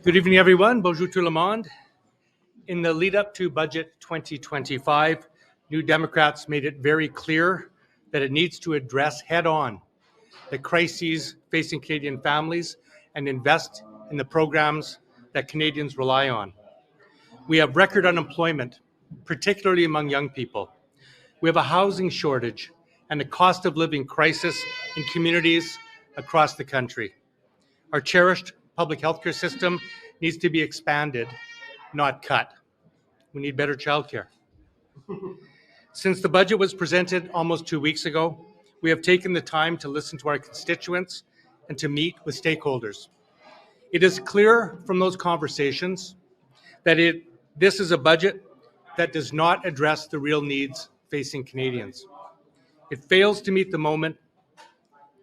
Good evening, everyone. Bonjour tout le monde. In the lead up to Budget 2025, New Democrats made it very clear that it needs to address head-on the crises facing Canadian families and invest in the programs that Canadians rely on. We have record unemployment, particularly among young people. We have a housing shortage and a cost of living crisis in communities across the country. Our cherished public healthcare system needs to be expanded, not cut. We need better childcare. Since the budget was presented almost 2 weeks ago, we have taken the time to listen to our constituents and to meet with stakeholders. It is clear from those conversations that this is a budget that does not address the real needs facing Canadians. It fails to meet the moment,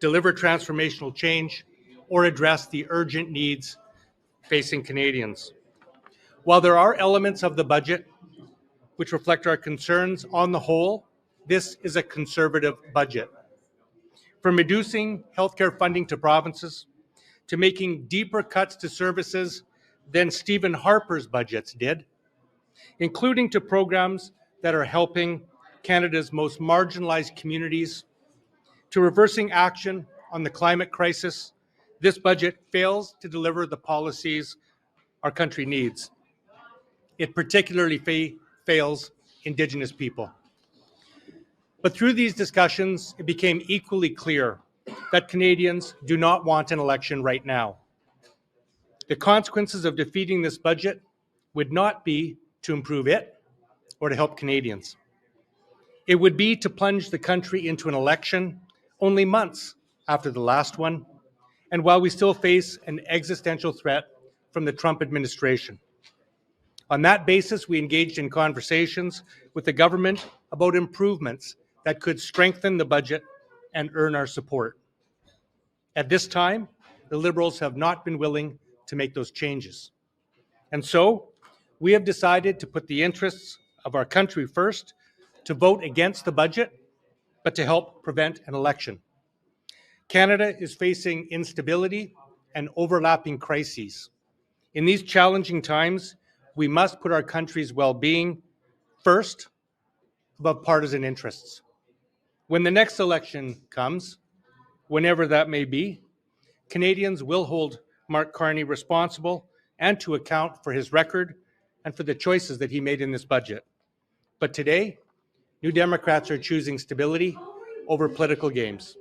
deliver transformational change, or address the urgent needs facing Canadians. While there are elements of the budget which reflect our concerns, on the whole, this is a conservative budget. From reducing healthcare funding to provinces, to making deeper cuts to services than Stephen Harper's budgets did, including to programs that are helping Canada's most marginalized communities, to reversing action on the climate crisis, this budget fails to deliver the policies our country needs. It particularly fails Indigenous people. But through these discussions, it became equally clear that Canadians do not want an election right now. The consequences of defeating this budget would not be to improve it or to help Canadians. It would be to plunge the country into an election only months after the last one, and while we still face an existential threat from the Trump administration. On that basis, we engaged in conversations with the government about improvements that could strengthen the budget and earn our support. At this time, the Liberals have not been willing to make those changes. And so, we have decided to put the interests of our country first, to vote against the budget, but to help prevent an election. Canada is facing instability and overlapping crises. In these challenging times, we must put our country's well-being first above partisan interests. When the next election comes, whenever that may be, Canadians will hold Mark Carney responsible and to account for his record and for the choices that he made in this budget. But today, New Democrats are choosing stability over political games.